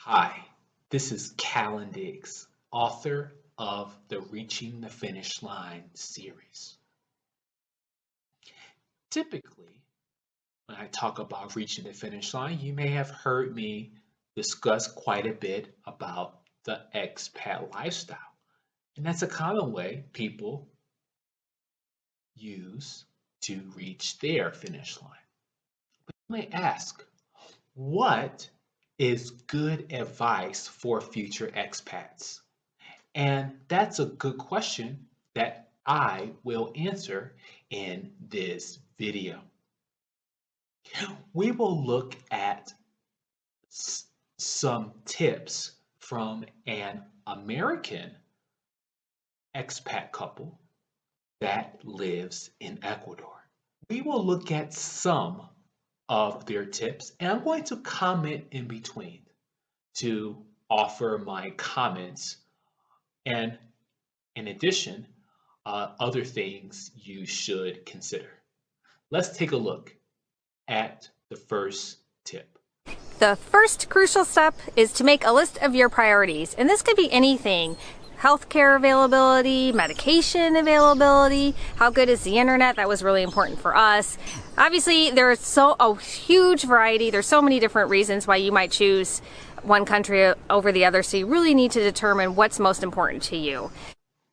Hi, this is Callan Diggs, author of the Reaching the Finish Line series. Typically, when I talk about reaching the finish line, you may have heard me discuss quite a bit about the expat lifestyle. And that's a common way people use to reach their finish line. But you may ask, what is good advice for future expats? And that's a good question that I will answer in this video. We will look at some tips from an American expat couple that lives in Ecuador. We will look at some of their tips, and I'm going to comment in between to offer my comments and in addition, other things you should consider. Let's take a look at the first tip. The first crucial step is to make a list of your priorities, and this could be anything. Healthcare availability, medication availability, how good is the internet? That was really important for us. Obviously, there's a huge variety. There's so many different reasons why you might choose one country over the other, so you really need to determine what's most important to you.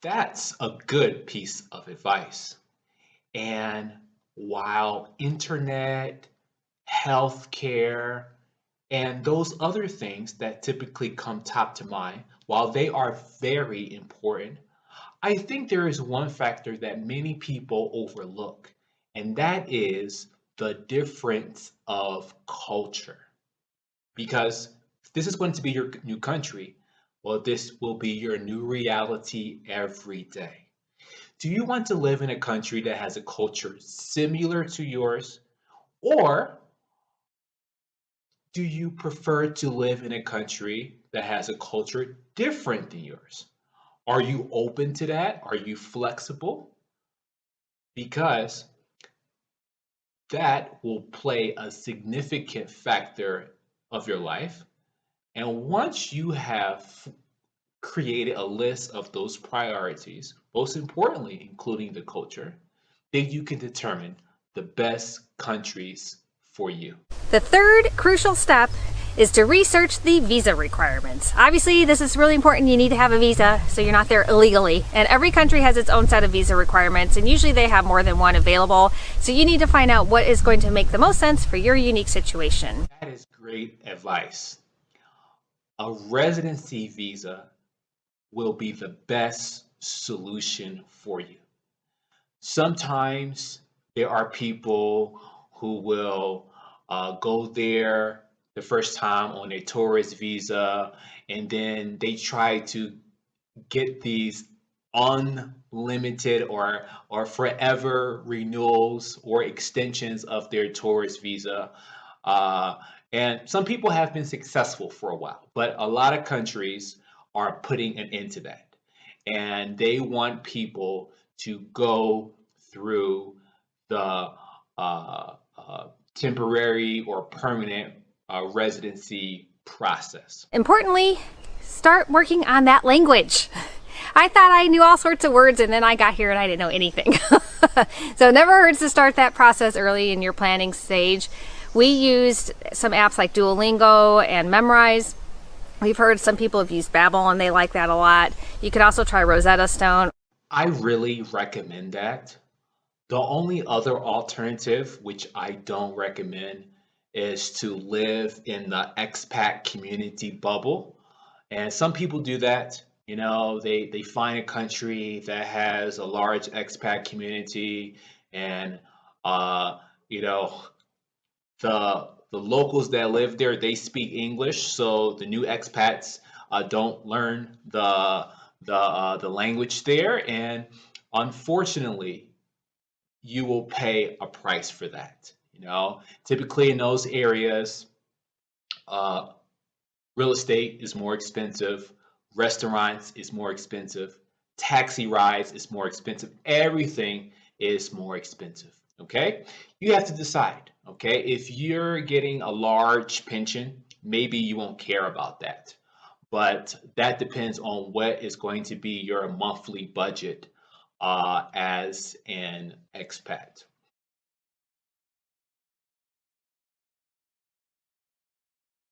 That's a good piece of advice. And while internet, healthcare, and those other things that typically come top to mind, while they are very important, I think there is one factor that many people overlook, and that is the difference of culture. Because this is going to be your new country, well, this will be your new reality every day. Do you want to live in a country that has a culture similar to yours, or do you prefer to live in a country that has a culture different than yours? Are you open to that? Are you flexible? Because that will play a significant factor of your life. And once you have created a list of those priorities, most importantly, including the culture, then you can determine the best countries for you. The third crucial step is to research the visa requirements. Obviously, this is really important. You need to have a visa so you're not there illegally. And every country has its own set of visa requirements, and usually they have more than one available. So you need to find out what is going to make the most sense for your unique situation. That is great advice. A residency visa will be the best solution for you. Sometimes there are people who will go there the first time on a tourist visa, and then they try to get these unlimited or forever renewals or extensions of their tourist visa. And some people have been successful for a while, but a lot of countries are putting an end to that. And they want people to go through the temporary or permanent residency process. Importantly, start working on that language. I thought I knew all sorts of words, and then I got here and I didn't know anything. So it never hurts to start that process early in your planning stage. We used some apps like Duolingo and Memrise. We've heard some people have used Babbel and they like that a lot. You could also try Rosetta Stone. I really recommend that. The only other alternative, which I don't recommend, is to live in the expat community bubble. And some people do that. You know, they find a country that has a large expat community, and you know, the locals that live there, they speak English, so the new expats don't learn the language there, and unfortunately, you will pay a price for that. You know, typically in those areas, uh, real estate is more expensive, restaurants is more expensive, taxi rides is more expensive, everything is more expensive. Okay, you have to decide. Okay, if you're getting a large pension maybe you won't care about that. But that depends on what is going to be your monthly budget as an expat.